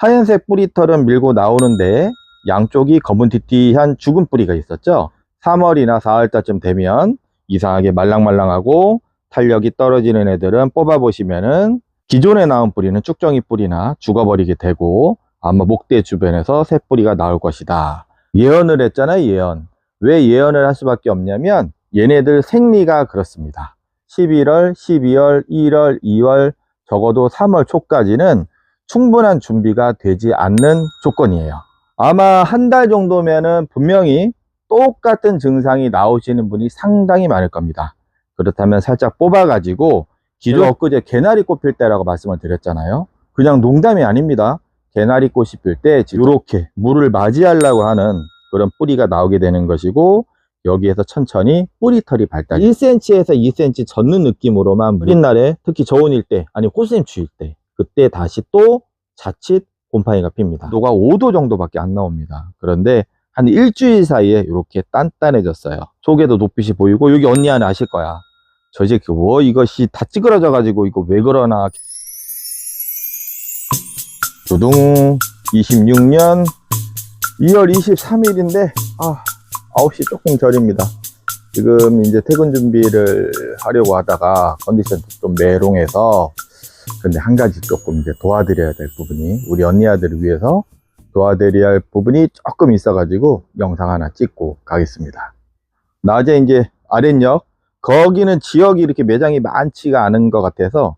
하얀색 뿌리털은 밀고 나오는데 양쪽이 검은티티한 죽은 뿌리가 있었죠. 3월이나 4월달쯤 되면 이상하게 말랑말랑하고 탄력이 떨어지는 애들은 뽑아보시면은 기존에 나온 뿌리는 쭉정이 뿌리나 죽어버리게 되고 아마 목대 주변에서 새 뿌리가 나올 것이다. 예언을 했잖아요. 예언. 왜 예언을 할 수밖에 없냐면 얘네들 생리가 그렇습니다. 11월, 12월, 1월, 2월, 적어도 3월 초까지는 충분한 준비가 되지 않는 조건이에요. 아마 한 달 정도면은 분명히 똑같은 증상이 나오시는 분이 상당히 많을 겁니다. 그렇다면 살짝 뽑아 가지고 기존 엊그제 개나리꽃 필 때라고 말씀을 드렸잖아요. 그냥 농담이 아닙니다. 개나리꽃이 필 때 이렇게 물을 맞이하려고 하는 그런 뿌리가 나오게 되는 것이고, 여기에서 천천히 뿌리털이 발달, 1cm에서 2cm 젖는 느낌으로만 뿌린 날에, 특히 저온일 때 아니 호수샘추위일 때, 그때 다시 또 자칫 곰팡이가 핍니다. 온도가 5도 정도밖에 안 나옵니다. 그런데 한 일주일 사이에 이렇게 단단해졌어요. 속에도 녹빛이 보이고, 여기 언니 하나 아실 거야. 저 이제 이것이 다 찌그러져 가지고 이거 왜 그러나. 두둥 26년 2월 23일인데 9시 조금 전입니다. 지금 이제 퇴근 준비를 하려고 하다가 컨디션도 좀 메롱해서, 근데 한 가지 조금 이제 도와드려야 될 부분이, 우리 언니 아들을 위해서 도와드려야 할 부분이 조금 있어 가지고 영상 하나 찍고 가겠습니다. 낮에 이제 아랫역, 거기는 지역이 이렇게 매장이 많지가 않은 것 같아서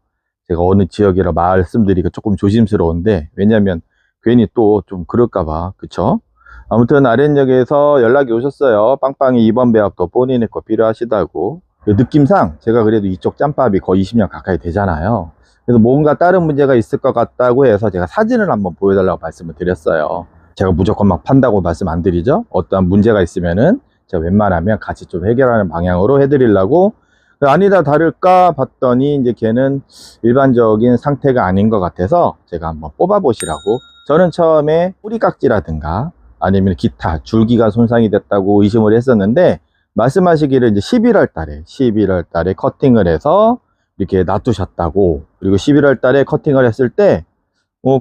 제가 어느 지역이라 말씀드리기가 조금 조심스러운데, 왜냐면 괜히 또 좀 그럴까봐. 그쵸? 아무튼 아랫역에서 연락이 오셨어요. 빵빵이 2번 배합도 본인의 거 필요하시다고. 느낌상 제가 그래도 이쪽 짬밥이 거의 20년 가까이 되잖아요. 그래서 뭔가 다른 문제가 있을 것 같다고 해서 제가 사진을 한번 보여달라고 말씀을 드렸어요. 제가 무조건 막 판다고 말씀 안 드리죠. 어떠한 문제가 있으면은 제가 웬만하면 같이 좀 해결하는 방향으로 해드리려고. 아니다 다를까 봤더니 이제 걔는 일반적인 상태가 아닌 것 같아서 제가 한번 뽑아 보시라고. 저는 처음에 뿌리깍지라든가 아니면 기타 줄기가 손상이 됐다고 의심을 했었는데, 말씀하시기를 이제 11월 달에 커팅을 해서 이렇게 놔두셨다고. 그리고 11월 달에 커팅을 했을 때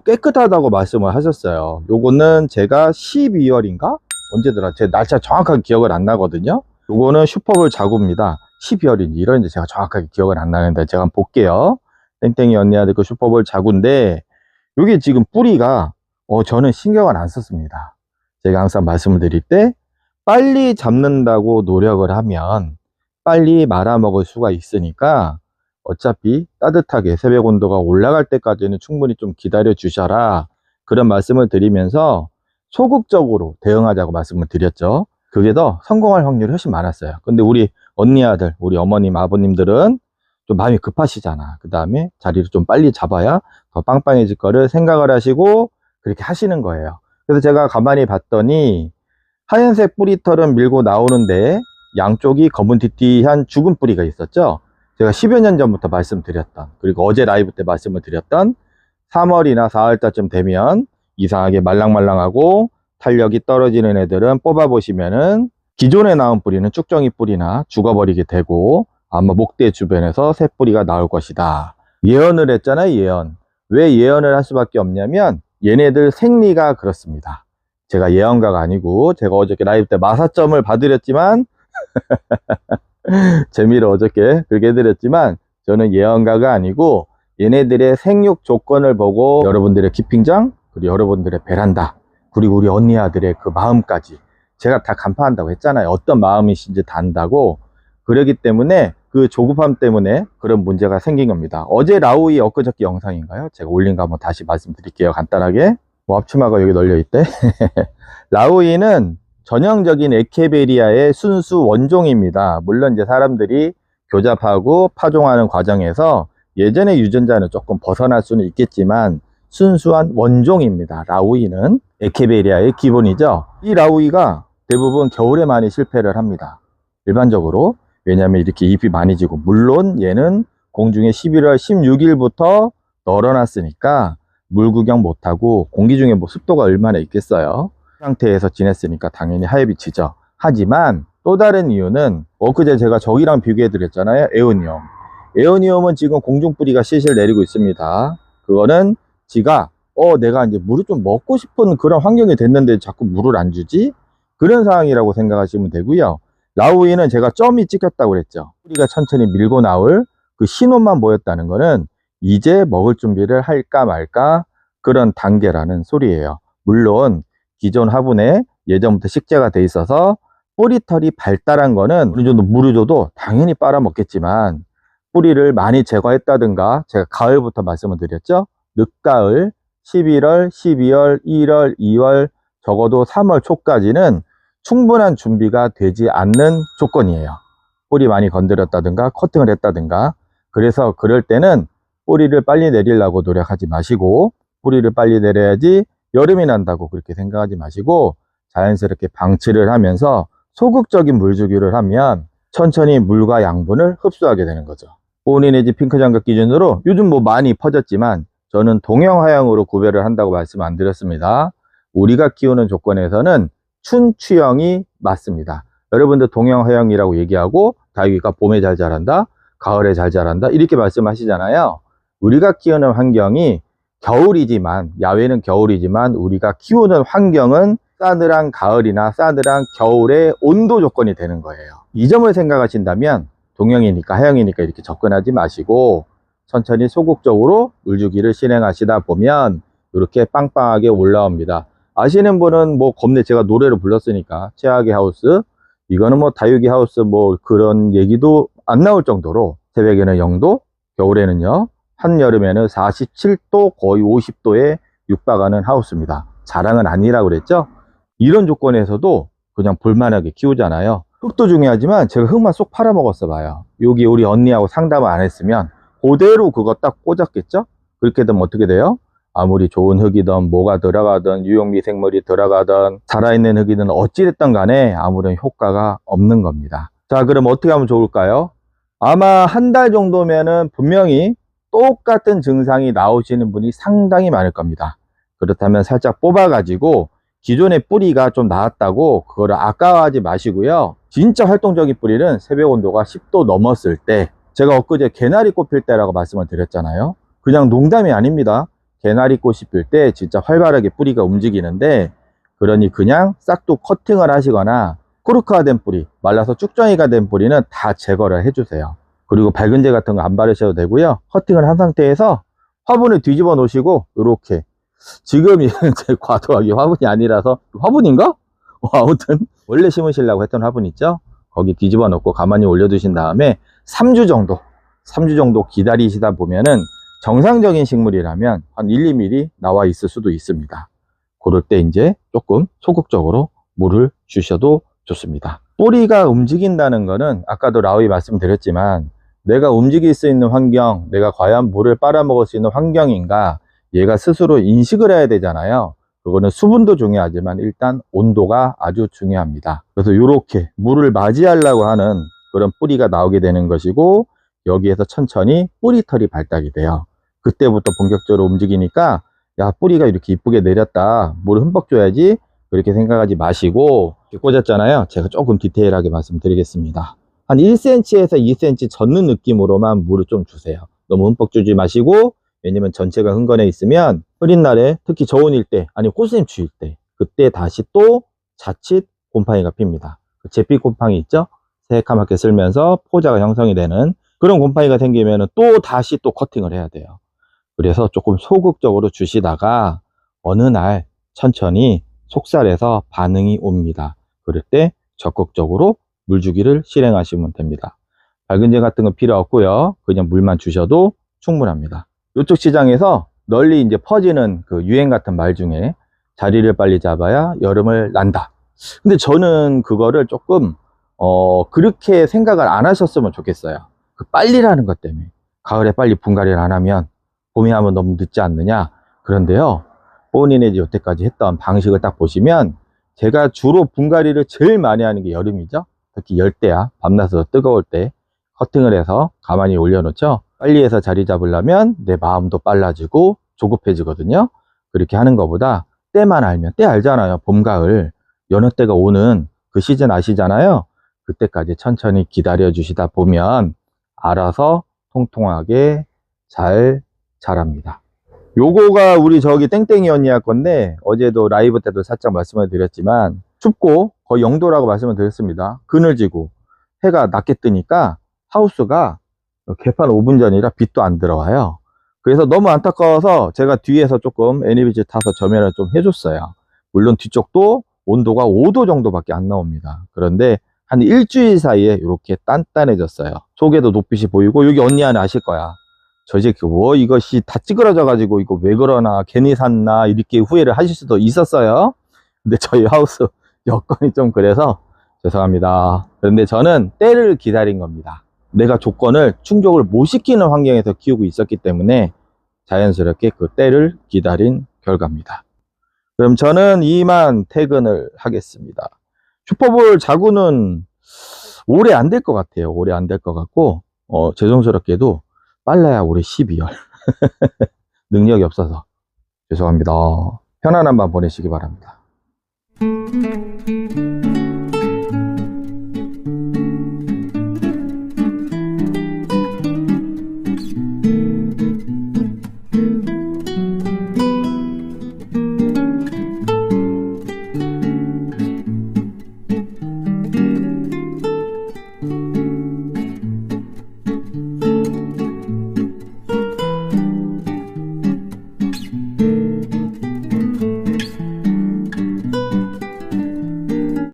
깨끗하다고 말씀을 하셨어요. 요거는 제가 12월인가? 언제더라? 제 날짜 정확하게 기억을 안 나거든요. 요거는 슈퍼볼 자구입니다. 12월인지 1월인지 제가 정확하게 기억을 안 나는데 제가 한번 볼게요. 땡땡이 언니한테 그 슈퍼볼 자구인데, 요게 지금 뿌리가 저는 신경을 안 썼습니다. 제가 항상 말씀을 드릴 때 빨리 잡는다고 노력을 하면 빨리 말아먹을 수가 있으니까, 어차피 따뜻하게 새벽 온도가 올라갈 때까지는 충분히 좀 기다려 주셔라, 그런 말씀을 드리면서 소극적으로 대응하자고 말씀을 드렸죠. 그게 더 성공할 확률이 훨씬 많았어요. 근데 우리 언니 아들, 우리 어머님 아버님들은 좀 마음이 급하시잖아. 그 다음에 자리를 좀 빨리 잡아야 더 빵빵해질 거를 생각을 하시고 그렇게 하시는 거예요. 그래서 제가 가만히 봤더니 하얀색 뿌리털은 밀고 나오는데 양쪽이 검은티티한 죽은 뿌리가 있었죠. 제가 10여 년 전부터 말씀드렸던, 그리고 어제 라이브 때 말씀을 드렸던 3월이나 4월달쯤 되면 이상하게 말랑말랑하고 탄력이 떨어지는 애들은 뽑아보시면은 기존에 나온 뿌리는 쭉정이 뿌리나 죽어버리게 되고 아마 목대 주변에서 새 뿌리가 나올 것이다. 예언을 했잖아요. 예언. 왜 예언을 할 수밖에 없냐면 얘네들 생리가 그렇습니다. 제가 예언가가 아니고, 제가 어저께 라이브 때 마사점을 봐드렸지만 재미로 어저께 그렇게 해드렸지만, 저는 예언가가 아니고 얘네들의 생육 조건을 보고 여러분들의 키핑장, 그리고 여러분들의 베란다, 그리고 우리 언니 아들의 그 마음까지 제가 다 간파한다고 했잖아요. 어떤 마음이신지 다 안다고. 그러기 때문에 그 조급함 때문에 그런 문제가 생긴 겁니다. 어제 라우이 엊그저께 영상인가요? 제가 올린 거 한번 다시 말씀드릴게요. 간단하게. 앞치마가 여기 널려 있대. 라우이는 전형적인 에케베리아의 순수 원종입니다. 물론 이제 사람들이 교잡하고 파종하는 과정에서 예전의 유전자는 조금 벗어날 수는 있겠지만 순수한 원종입니다. 라우이는 에케베리아의 기본이죠. 이 라우이가 대부분 겨울에 많이 실패를 합니다. 일반적으로. 왜냐하면 이렇게 잎이 많이 지고, 물론 얘는 공중에 11월 16일부터 널어놨으니까 물 구경 못하고 공기 중에 뭐 습도가 얼마나 있겠어요. 그 상태에서 지냈으니까 당연히 하엽이 지죠. 하지만 또 다른 이유는, 엊그제 제가 저기랑 비교해 드렸잖아요. 에오니움. 에오니움은 지금 공중뿌리가 실실 내리고 있습니다. 그거는 지가 내가 이제 물을 좀 먹고 싶은 그런 환경이 됐는데 자꾸 물을 안 주지? 그런 상황이라고 생각하시면 되고요. 라우이는 제가 점이 찍혔다고 그랬죠. 뿌리가 천천히 밀고 나올 그 신호만 보였다는 거는 이제 먹을 준비를 할까 말까 그런 단계라는 소리예요. 물론 기존 화분에 예전부터 식재가 돼 있어서 뿌리털이 발달한 거는 어느 정도 물을 줘도 당연히 빨아먹겠지만, 뿌리를 많이 제거했다든가, 제가 가을부터 말씀을 드렸죠. 늦가을 11월, 12월, 1월, 2월, 적어도 3월 초까지는 충분한 준비가 되지 않는 조건이에요. 뿌리 많이 건드렸다든가 커팅을 했다든가. 그래서 그럴 때는 뿌리를 빨리 내리려고 노력하지 마시고, 뿌리를 빨리 내려야지 여름이 난다고 그렇게 생각하지 마시고, 자연스럽게 방치를 하면서 소극적인 물주기를 하면 천천히 물과 양분을 흡수하게 되는 거죠. 본인의 집 핑크장갑 기준으로 요즘 뭐 많이 퍼졌지만 저는 동형 하형으로 구별을 한다고 말씀 안 드렸습니다. 우리가 키우는 조건에서는 춘추형이 맞습니다. 여러분들 동형 하형이라고 얘기하고 다육이가 봄에 잘 자란다, 가을에 잘 자란다 이렇게 말씀하시잖아요. 우리가 키우는 환경이 겨울이지만, 야외는 겨울이지만 우리가 키우는 환경은 싸늘한 가을이나 싸늘한 겨울의 온도 조건이 되는 거예요. 이 점을 생각하신다면 동형이니까 하형이니까 이렇게 접근하지 마시고 천천히 소극적으로 물주기를 실행하시다 보면 이렇게 빵빵하게 올라옵니다. 아시는 분은 뭐 겁내, 제가 노래를 불렀으니까 최악의 하우스, 이거는 뭐 다육이 하우스 뭐 그런 얘기도 안 나올 정도로 새벽에는 0도, 겨울에는요 한여름에는 47도 거의 50도에 육박하는 하우스입니다. 자랑은 아니라고 그랬죠. 이런 조건에서도 그냥 볼만하게 키우잖아요. 흙도 중요하지만 제가 흙만 쏙 팔아먹었어 봐요. 여기 우리 언니하고 상담을 안 했으면 그대로 그거 딱 꽂았겠죠. 그렇게 되면 어떻게 돼요? 아무리 좋은 흙이든 뭐가 들어가든 유용미생물이 들어가든 살아있는 흙이든 어찌됐든 간에 아무런 효과가 없는 겁니다. 자, 그럼 어떻게 하면 좋을까요? 아마 한 달 정도면은 분명히 똑같은 증상이 나오시는 분이 상당히 많을 겁니다. 그렇다면 살짝 뽑아 가지고 기존의 뿌리가 좀 나았다고 그거를 아까워하지 마시고요. 진짜 활동적인 뿌리는 새벽 온도가 10도 넘었을 때, 제가 엊그제 개나리 꽃 필 때라고 말씀을 드렸잖아요. 그냥 농담이 아닙니다. 개나리 꽃이 필 때 진짜 활발하게 뿌리가 움직이는데, 그러니 그냥 싹둑 커팅을 하시거나 코르크화 된 뿌리, 말라서 쭉정이가 된 뿌리는 다 제거를 해주세요. 그리고 밝은제 같은 거 안 바르셔도 되고요. 커팅을 한 상태에서 화분을 뒤집어 놓으시고 이렇게, 지금 제 과도하게 화분이 아니라서, 화분인가? 아무튼 원래 심으시려고 했던 화분 있죠? 거기 뒤집어 놓고 가만히 올려두신 다음에 3주 정도 기다리시다 보면은 정상적인 식물이라면 한 1, 2mm 나와 있을 수도 있습니다. 그럴 때 이제 조금 소극적으로 물을 주셔도 좋습니다. 뿌리가 움직인다는 거는 아까도 라우이 말씀드렸지만, 내가 움직일 수 있는 환경, 내가 과연 물을 빨아먹을 수 있는 환경인가, 얘가 스스로 인식을 해야 되잖아요. 그거는 수분도 중요하지만 일단 온도가 아주 중요합니다. 그래서 이렇게 물을 맞이하려고 하는 그런 뿌리가 나오게 되는 것이고, 여기에서 천천히 뿌리털이 발달이 돼요. 그때부터 본격적으로 움직이니까, 야, 뿌리가 이렇게 이쁘게 내렸다, 물을 흠뻑 줘야지, 그렇게 생각하지 마시고, 이렇게 꽂았잖아요. 제가 조금 디테일하게 말씀드리겠습니다. 한 1cm에서 2cm 젖는 느낌으로만 물을 좀 주세요. 너무 흠뻑 주지 마시고, 왜냐면 전체가 흥건해 있으면 흐린 날에, 특히 저온일 때, 아니 꽃샘 추일 때, 그때 다시 또 자칫 곰팡이가 핍니다. 제피 곰팡이 있죠? 새까맣게 쓸면서 포자가 형성이 되는 그런 곰팡이가 생기면 또 다시 또 커팅을 해야 돼요. 그래서 조금 소극적으로 주시다가 어느 날 천천히 속살에서 반응이 옵니다. 그럴 때 적극적으로 물주기를 실행하시면 됩니다. 밝은제 같은 건 필요 없고요. 그냥 물만 주셔도 충분합니다. 이쪽 시장에서 널리 이제 퍼지는 그 유행 같은 말 중에 자리를 빨리 잡아야 여름을 난다. 근데 저는 그거를 조금 그렇게 생각을 안 하셨으면 좋겠어요. 그 빨리라는 것 때문에. 가을에 빨리 분갈이를 안 하면 봄에 하면 너무 늦지 않느냐. 그런데요, 본인이 여태까지 했던 방식을 딱 보시면, 제가 주로 분갈이를 제일 많이 하는 게 여름이죠. 특히 열대야, 밤낮으로 뜨거울 때 커팅을 해서 가만히 올려놓죠. 빨리 해서 자리 잡으려면 내 마음도 빨라지고 조급해지거든요. 그렇게 하는 것보다 때만 알면, 때 알잖아요. 봄, 가을, 여느 때가 오는 그 시즌 아시잖아요. 그때까지 천천히 기다려 주시다 보면 알아서 통통하게 잘 자랍니다. 요거가 우리 저기 땡땡이 언니할 건데, 어제도 라이브 때도 살짝 말씀을 드렸지만, 춥고 거의 0도라고 말씀을 드렸습니다. 그늘지고 해가 낮게 뜨니까 하우스가 개판 5분 전이라 빛도 안 들어와요. 그래서 너무 안타까워서 제가 뒤에서 조금 애니비즈 타서 점연을 좀 해줬어요. 물론 뒤쪽도 온도가 5도 정도밖에 안 나옵니다. 그런데 한 일주일 사이에 이렇게 단단해졌어요. 속에도 녹빛이 보이고, 여기 언니 안에 아실 거야. 저 이제 이것이 다 찌그러져 가지고 이거 왜 그러나, 괜히 샀나, 이렇게 후회를 하실 수도 있었어요. 근데 저희 하우스 여건이 좀 그래서 죄송합니다. 그런데 저는 때를 기다린 겁니다. 내가 조건을 충족을 못 시키는 환경에서 키우고 있었기 때문에 자연스럽게 그 때를 기다린 결과입니다. 그럼 저는 이만 퇴근을 하겠습니다. 슈퍼볼 자구는 올해 안 될 것 같아요. 올해 안 될 것 같고, 죄송스럽게도 빨라야 올해 12월. 능력이 없어서 죄송합니다. 편안한 밤 보내시기 바랍니다.